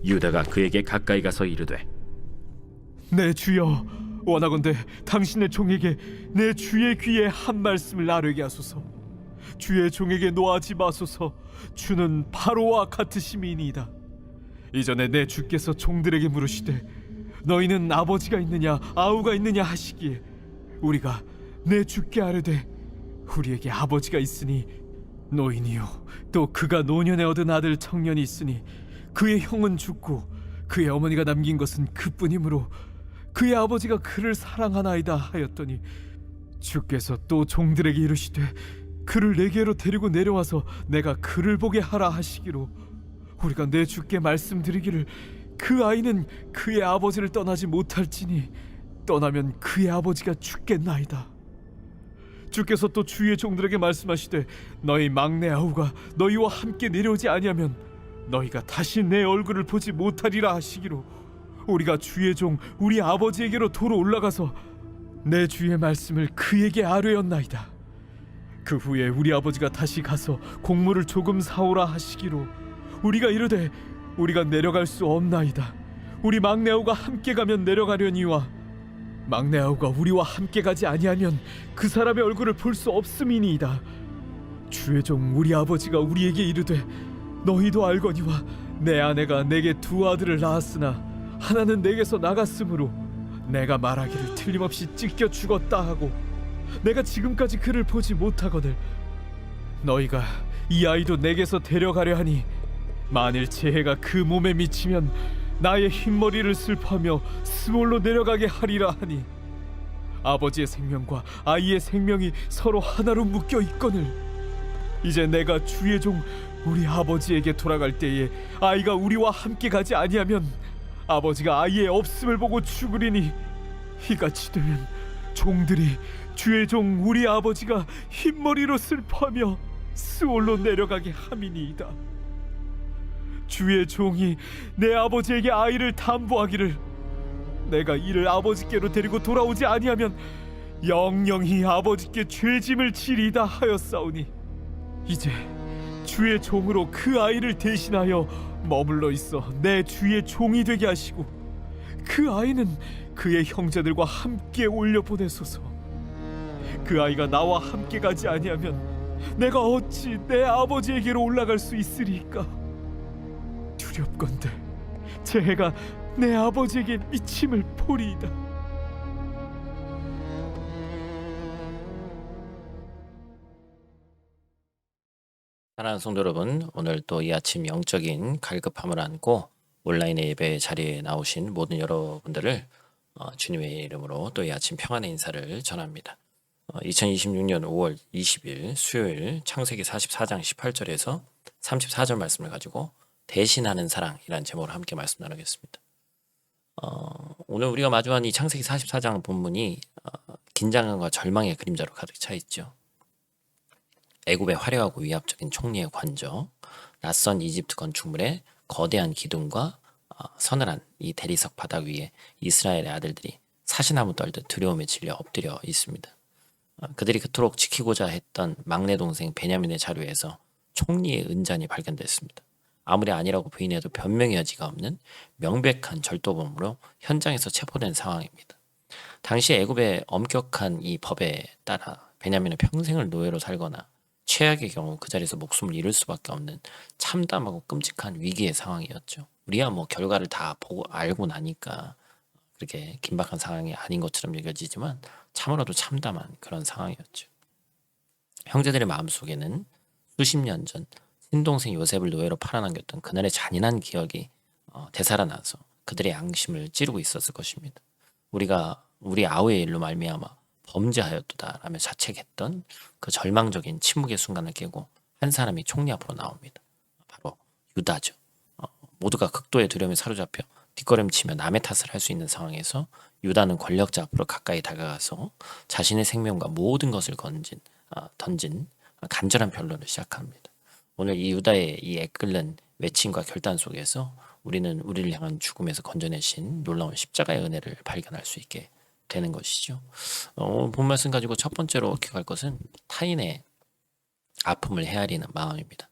유다가 그에게 가까이 가서 이르되 내 주여, 원하건대 당신의 종에게 내 주의 귀에 한 말씀을 아뢰게 하소서. 주의 종에게 노하지 마소서. 주는 바로와 같으심이니이다. 이전에 내 주께서 종들에게 물으시되 너희는 아버지가 있느냐 아우가 있느냐 하시기에 우리가 내 주께 아뢰되 우리에게 아버지가 있으니 노인이요 또 그가 노년에 얻은 아들 청년이 있으니 그의 형은 죽고 그의 어머니가 남긴 것은 그뿐이므로 그의 아버지가 그를 사랑하나이다 하였더니 주께서 또 종들에게 이르시되 그를 내게로 데리고 내려와서 내가 그를 보게 하라 하시기로 우리가 내 주께 말씀드리기를 그 아이는 그의 아버지를 떠나지 못할지니 떠나면 그의 아버지가 죽겠나이다. 주께서 또 주의 종들에게 말씀하시되 너희 막내 아우가 너희와 함께 내려오지 아니하면 너희가 다시 내 얼굴을 보지 못하리라 하시기로 우리가 주의 종 우리 아버지에게로 도로 올라가서 내 주의 말씀을 그에게 아뢰었나이다. 그 후에 우리 아버지가 다시 가서 곡물을 조금 사오라 하시기로 우리가 이르되 우리가 내려갈 수 없나이다. 우리 막내 아우가 함께 가면 내려가려니와 막내 아우가 우리와 함께 가지 아니하면 그 사람의 얼굴을 볼 수 없음이니이다. 주의 종 우리 아버지가 우리에게 이르되 너희도 알거니와 내 아내가 내게 두 아들을 낳았으나 하나는 내게서 나갔으므로 내가 말하기를 틀림없이 찢겨 죽었다 하고 내가 지금까지 그를 보지 못하거늘 너희가 이 아이도 내게서 데려가려 하니 만일 재해가 그 몸에 미치면 나의 흰머리를 슬퍼하며 스몰로 내려가게 하리라 하니 아버지의 생명과 아이의 생명이 서로 하나로 묶여 있거늘 이제 내가 주의 종 우리 아버지에게 돌아갈 때에 아이가 우리와 함께 가지 아니하면 아버지가 아이의 없음을 보고 죽으리니 이같이 되면 종들이 주의 종 우리 아버지가 흰머리로 슬퍼하며 스올로 내려가게 함이니이다. 주의 종이 내 아버지에게 아이를 담보하기를 내가 이를 아버지께로 데리고 돌아오지 아니하면 영영히 아버지께 죄짐을 지리이다 하였사오니 이제 주의 종으로 그 아이를 대신하여 머물러 있어 내 주의 종이 되게 하시고 그 아이는 그의 형제들과 함께 올려보내소서. 그 아이가 나와 함께 가지 아니하면 내가 어찌 내 아버지에게로 올라갈 수 있으리까? 두렵건대 재해가 내 아버지에게 미침을 보리이다. 사랑하는 성도 여러분, 오늘 또 이 아침 영적인 갈급함을 안고 온라인의 예배 자리에 나오신 모든 여러분들을 주님의 이름으로 또 이 아침 평안의 인사를 전합니다. 2026년 5월 20일 수요일 창세기 44장 18절에서 34절 말씀을 가지고 대신하는 사랑이라는 제목으로 함께 말씀 나누겠습니다. 오늘 우리가 마주한 이 창세기 44장 본문이 긴장감과 절망의 그림자로 가득 차 있죠. 애굽의 화려하고 위압적인 총리의 관저, 낯선 이집트 건축물의 거대한 기둥과 서늘한 이 대리석 바닥 위에 이스라엘의 아들들이 사시나무 떨듯 두려움에 질려 엎드려 있습니다. 그들이 그토록 지키고자 했던 막내 동생 베냐민의 자루에서 총리의 은잔이 발견됐습니다. 아무리 아니라고 부인해도 변명의 여지가 없는 명백한 절도범으로 현장에서 체포된 상황입니다. 당시 애굽의 엄격한 이 법에 따라 베냐민은 평생을 노예로 살거나 최악의 경우 그 자리에서 목숨을 잃을 수밖에 없는 참담하고 끔찍한 위기의 상황이었죠. 우리야 뭐 결과를 다 보고 알고 나니까 그렇게 긴박한 상황이 아닌 것처럼 여겨지지만 참으로도 참담한 그런 상황이었죠. 형제들의 마음속에는 수십 년 전 친동생 요셉을 노예로 팔아넘겼던 그날의 잔인한 기억이 되살아나서 그들의 양심을 찌르고 있었을 것입니다. 우리가 우리 아우의 일로 말미암아 범죄하였도다라며 자책했던 그 절망적인 침묵의 순간을 깨고 한 사람이 총리 앞으로 나옵니다. 바로 유다죠. 모두가 극도의 두려움에 사로잡혀 뒷걸음치며 남의 탓을 할 수 있는 상황에서 유다는 권력자 앞으로 가까이 다가가서 자신의 생명과 모든 것을 던진 간절한 변론을 시작합니다. 오늘 이 유다의 이 애끓는 외침과 결단 속에서 우리는 우리를 향한 죽음에서 건져내신 놀라운 십자가의 은혜를 발견할 수 있게 되는 것이죠. 본 말씀 가지고 첫 번째로 기억할 것은 타인의 아픔을 헤아리는 마음입니다.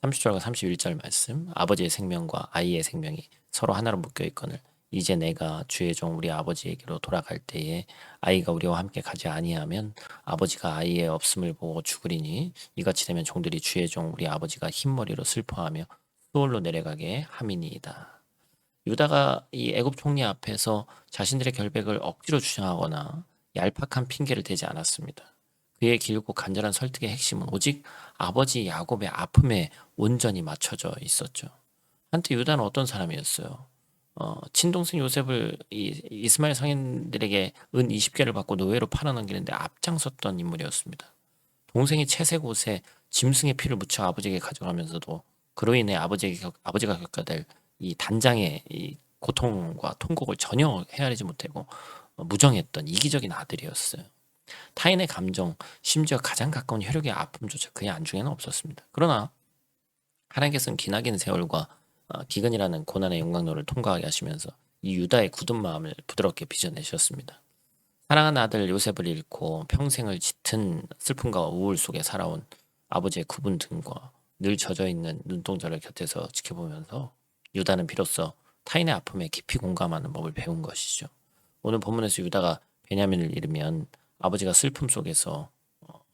30절과 31절 말씀, 아버지의 생명과 아이의 생명이 서로 하나로 묶여 있거늘 이제 내가 주의 종 우리 아버지에게로 돌아갈 때에 아이가 우리와 함께 가지 아니하면 아버지가 아이의 없음을 보고 죽으리니 이같이 되면 종들이 주의 종 우리 아버지가 흰머리로 슬퍼하며 수월로 내려가게 함이니이다. 유다가 이 애굽 총리 앞에서 자신들의 결백을 억지로 주장하거나 얄팍한 핑계를 대지 않았습니다. 그의 길고 간절한 설득의 핵심은 오직 아버지 야곱의 아픔에 온전히 맞춰져 있었죠. 한때 유다는 어떤 사람이었어요? 친동생 요셉을 이스마엘 상인들에게 은 20개를 받고 노예로 팔아넘기는데 앞장섰던 인물이었습니다. 동생이 채색 옷에 짐승의 피를 묻혀 아버지에게 가져가면서도 그로 인해 아버지가 겪어야 될 이 단장의 이 고통과 통곡을 전혀 헤아리지 못하고 무정했던 이기적인 아들이었어요. 타인의 감정, 심지어 가장 가까운 혈육의 아픔조차 그의 안중에는 없었습니다. 그러나 하나님께서는 기나긴 세월과 기근이라는 고난의 용광로를 통과하게 하시면서 이 유다의 굳은 마음을 부드럽게 빚어내셨습니다. 사랑하는 아들 요셉을 잃고 평생을 짙은 슬픔과 우울 속에 살아온 아버지의 굽은 등과 늘 젖어있는 눈동자를 곁에서 지켜보면서 유다는 비로소 타인의 아픔에 깊이 공감하는 법을 배운 것이죠. 오늘 본문에서 유다가 베냐민을 잃으면 아버지가 슬픔 속에서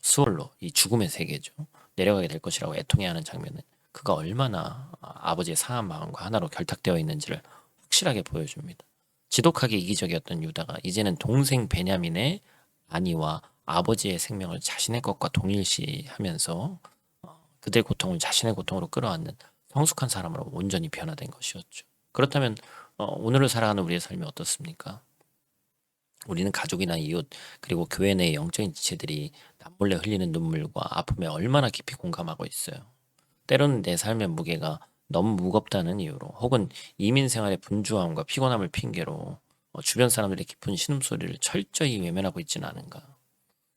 수월로 이 죽음의 세계죠. 내려가게 될 것이라고 애통해하는 장면은 그가 얼마나 아버지의 상한 마음과 하나로 결탁되어 있는지를 확실하게 보여줍니다. 지독하게 이기적이었던 유다가 이제는 동생 베냐민의 안위와 아버지의 생명을 자신의 것과 동일시하면서 그들의 고통을 자신의 고통으로 끌어안는 성숙한 사람으로 온전히 변화된 것이었죠. 그렇다면 오늘을 살아가는 우리의 삶이 어떻습니까? 우리는 가족이나 이웃 그리고 교회 내의 영적인 지체들이 남몰래 흘리는 눈물과 아픔에 얼마나 깊이 공감하고 있어요. 때로는 내 삶의 무게가 너무 무겁다는 이유로 혹은 이민 생활의 분주함과 피곤함을 핑계로 주변 사람들의 깊은 신음소리를 철저히 외면하고 있지는 않은가.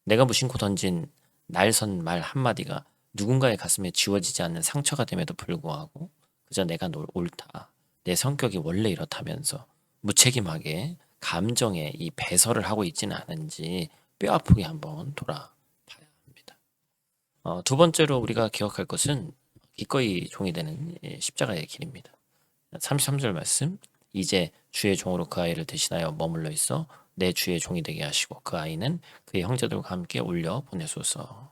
내가 무심코 던진 날선 말 한마디가 누군가의 가슴에 지워지지 않는 상처가 됨에도 불구하고 그저 내가 옳다. 내 성격이 원래 이렇다면서 무책임하게 감정에 이 배설을 하고 있지는 않은지 뼈아프게 한번 돌아봐야 합니다. 두 번째로 우리가 기억할 것은 기꺼이 종이 되는 십자가의 길입니다. 33절 말씀, 이제 주의 종으로 그 아이를 대신하여 머물러 있어 내 주의 종이 되게 하시고 그 아이는 그의 형제들과 함께 올려 보내소서.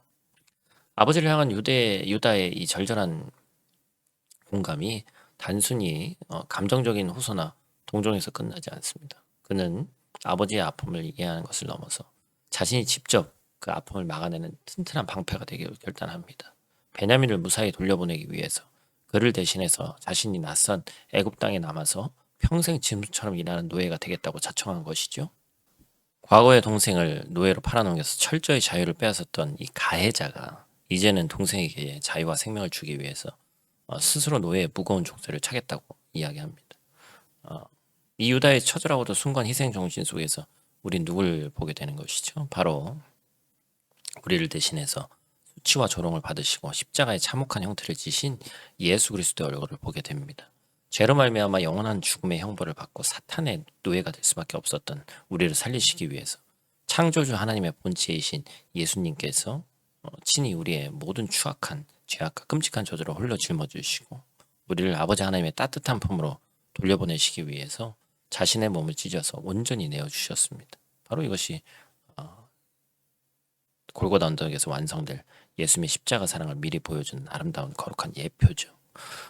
아버지를 향한 유다의 이 절절한 공감이 단순히 감정적인 호소나 동정에서 끝나지 않습니다. 그는 아버지의 아픔을 이해하는 것을 넘어서 자신이 직접 그 아픔을 막아내는 튼튼한 방패가 되기를 결단합니다. 베냐민을 무사히 돌려보내기 위해서 그를 대신해서 자신이 낯선 애굽 땅에 남아서 평생 짐승처럼 일하는 노예가 되겠다고 자청한 것이죠. 과거의 동생을 노예로 팔아넘겨서 철저히 자유를 빼앗았던 이 가해자가 이제는 동생에게 자유와 생명을 주기 위해서 스스로 노예의 무거운 종쇄를 차겠다고 이야기합니다. 이 유다의 처절하고도 순간 희생 정신 속에서 우린 누굴 보게 되는 것이죠? 바로 우리를 대신해서 수치와 조롱을 받으시고 십자가의 참혹한 형태를 지신 예수 그리스도의 얼굴을 보게 됩니다. 죄로 말미암아 영원한 죽음의 형벌을 받고 사탄의 노예가 될 수밖에 없었던 우리를 살리시기 위해서 창조주 하나님의 본체이신 예수님께서 친히 우리의 모든 추악한 죄악과 끔찍한 저주를 홀로 짊어지시고 우리를 아버지 하나님의 따뜻한 품으로 돌려보내시기 위해서 자신의 몸을 찢어서 온전히 내어주셨습니다. 바로 이것이 골고다 언덕에서 완성될 예수님의 십자가 사랑을 미리 보여주는 아름다운 거룩한 예표죠.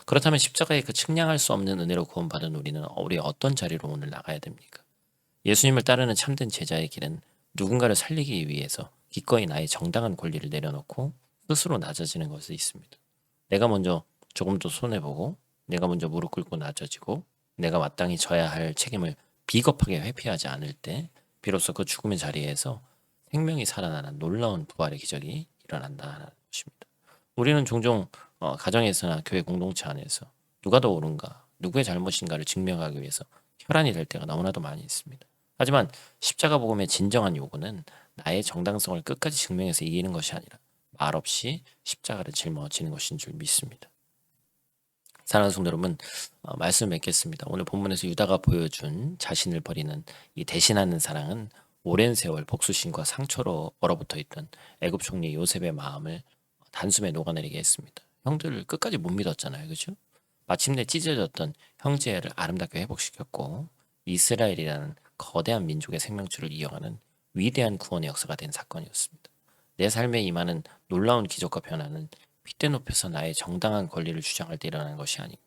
그렇다면 십자가의 그 측량할 수 없는 은혜로 구원받은 우리는 어떤 자리로 오늘 나가야 됩니까? 예수님을 따르는 참된 제자의 길은 누군가를 살리기 위해서 기꺼이 나의 정당한 권리를 내려놓고 스스로 낮아지는 것이 있습니다. 내가 먼저 조금 더 손해보고 내가 먼저 무릎 꿇고 낮아지고 내가 마땅히 져야 할 책임을 비겁하게 회피하지 않을 때 비로소 그 죽음의 자리에서 생명이 살아나는 놀라운 부활의 기적이 일어난다는 것입니다. 우리는 종종 가정에서나 교회 공동체 안에서 누가 더 옳은가, 누구의 잘못인가를 증명하기 위해서 혈안이 될 때가 너무나도 많이 있습니다. 하지만 십자가 복음의 진정한 요구는 나의 정당성을 끝까지 증명해서 이기는 것이 아니라 말없이 십자가를 짊어지는 것인 줄 믿습니다. 사랑하는 성도 여러분, 말씀을 맺겠습니다. 오늘 본문에서 유다가 보여준 자신을 버리는 이 대신하는 사랑은 오랜 세월 복수심과 상처로 얼어붙어 있던 애굽 총리 요셉의 마음을 단숨에 녹아내리게 했습니다. 형들을 끝까지 못 믿었잖아요. 그죠? 마침내 찢어졌던 형제를 아름답게 회복시켰고 이스라엘이라는 거대한 민족의 생명줄을 이어가는 위대한 구원의 역사가 된 사건이었습니다. 내 삶에 임하는 놀라운 기적과 변화는 핏대 높여서 나의 정당한 권리를 주장할 때 일어나는 것이 아니고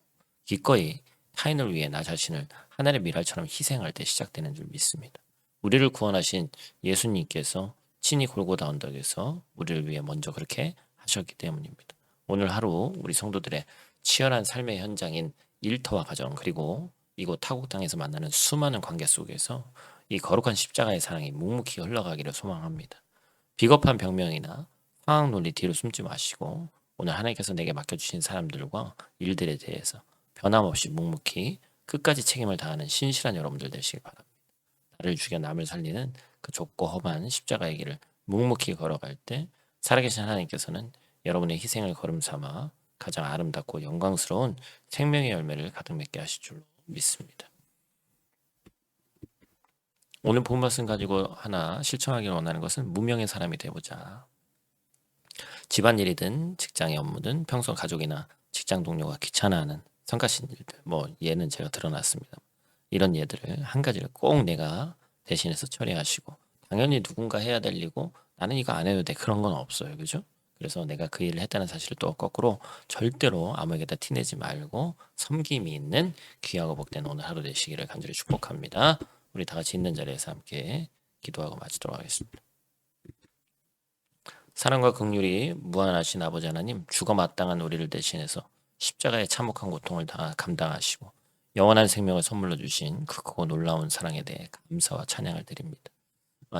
기꺼이 타인을 위해 나 자신을 하늘의 미랄처럼 희생할 때 시작되는 줄 믿습니다. 우리를 구원하신 예수님께서 친히 골고다 언덕에서 우리를 위해 먼저 그렇게 하셨기 때문입니다. 오늘 하루 우리 성도들의 치열한 삶의 현장인 일터와 가정 그리고 이곳 타국 땅에서 만나는 수많은 관계 속에서 이 거룩한 십자가의 사랑이 묵묵히 흘러가기를 소망합니다. 비겁한 병명이나 상황 논리 뒤로 숨지 마시고 오늘 하나님께서 내게 맡겨주신 사람들과 일들에 대해서 변함없이 묵묵히 끝까지 책임을 다하는 신실한 여러분들 되시길 바랍니다. 나를 죽여 남을 살리는 그 좁고 험한 십자가의 길을 묵묵히 걸어갈 때 살아계신 하나님께서는 여러분의 희생을 걸음삼아 가장 아름답고 영광스러운 생명의 열매를 가득 맺게 하실 줄로 믿습니다. 오늘 본 말씀 가지고 하나 실천하기를 원하는 것은 무명의 사람이 되어보자. 집안일이든 직장의 업무든 평소 가족이나 직장 동료가 귀찮아하는 성가신 일들, 예는 제가 드러났습니다. 이런 예들을 한 가지를 꼭 내가 대신해서 처리하시고 당연히 누군가 해야 될 일이고 나는 이거 안 해도 돼 그런 건 없어요. 그죠? 그래서 내가 그 일을 했다는 사실을 또 거꾸로 절대로 아무에게다 티내지 말고 섬김이 있는 귀하고 복된 오늘 하루 되시기를 간절히 축복합니다. 우리 다 같이 있는 자리에서 함께 기도하고 마치도록 하겠습니다. 사랑과 긍휼이 무한하신 아버지 하나님, 죽어 마땅한 우리를 대신해서 십자가의 참혹한 고통을 다 감당하시고 영원한 생명을 선물로 주신 그 크고 놀라운 사랑에 대해 감사와 찬양을 드립니다.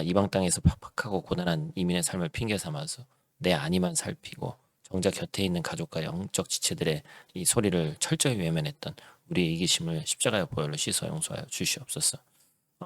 이방 땅에서 팍팍하고 고단한 이민의 삶을 핑계 삼아서 내 안위만 살피고 정작 곁에 있는 가족과 영적 지체들의 이 소리를 철저히 외면했던 우리의 이기심을 십자가의 보혈로 씻어 용서하여 주시옵소서.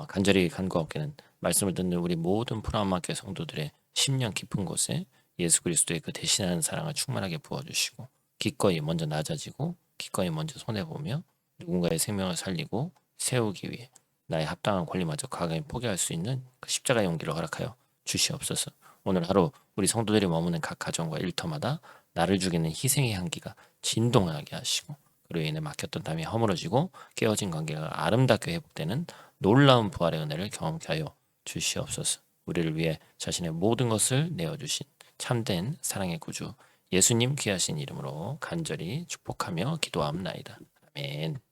간절히 간구하옵기는 말씀을 듣는 우리 모든 프라마교회 성도들의 심령 깊은 곳에 예수 그리스도의 그 대신하는 사랑을 충만하게 부어주시고 기꺼이 먼저 낮아지고 기꺼이 먼저 손해보며 누군가의 생명을 살리고 세우기 위해 나의 합당한 권리마저 과감히 포기할 수 있는 그 십자가의 용기를 허락하여 주시옵소서. 오늘 하루 우리 성도들이 머무는 각 가정과 일터마다 나를 죽이는 희생의 향기가 진동하게 하시고 그로 인해 막혔던 땀이 허물어지고 깨어진 관계가 아름답게 회복되는 놀라운 부활의 은혜를 경험케 하여 주시옵소서. 우리를 위해 자신의 모든 것을 내어주신 참된 사랑의 구주 예수님 귀하신 이름으로 간절히 축복하며 기도합나이다. 아멘.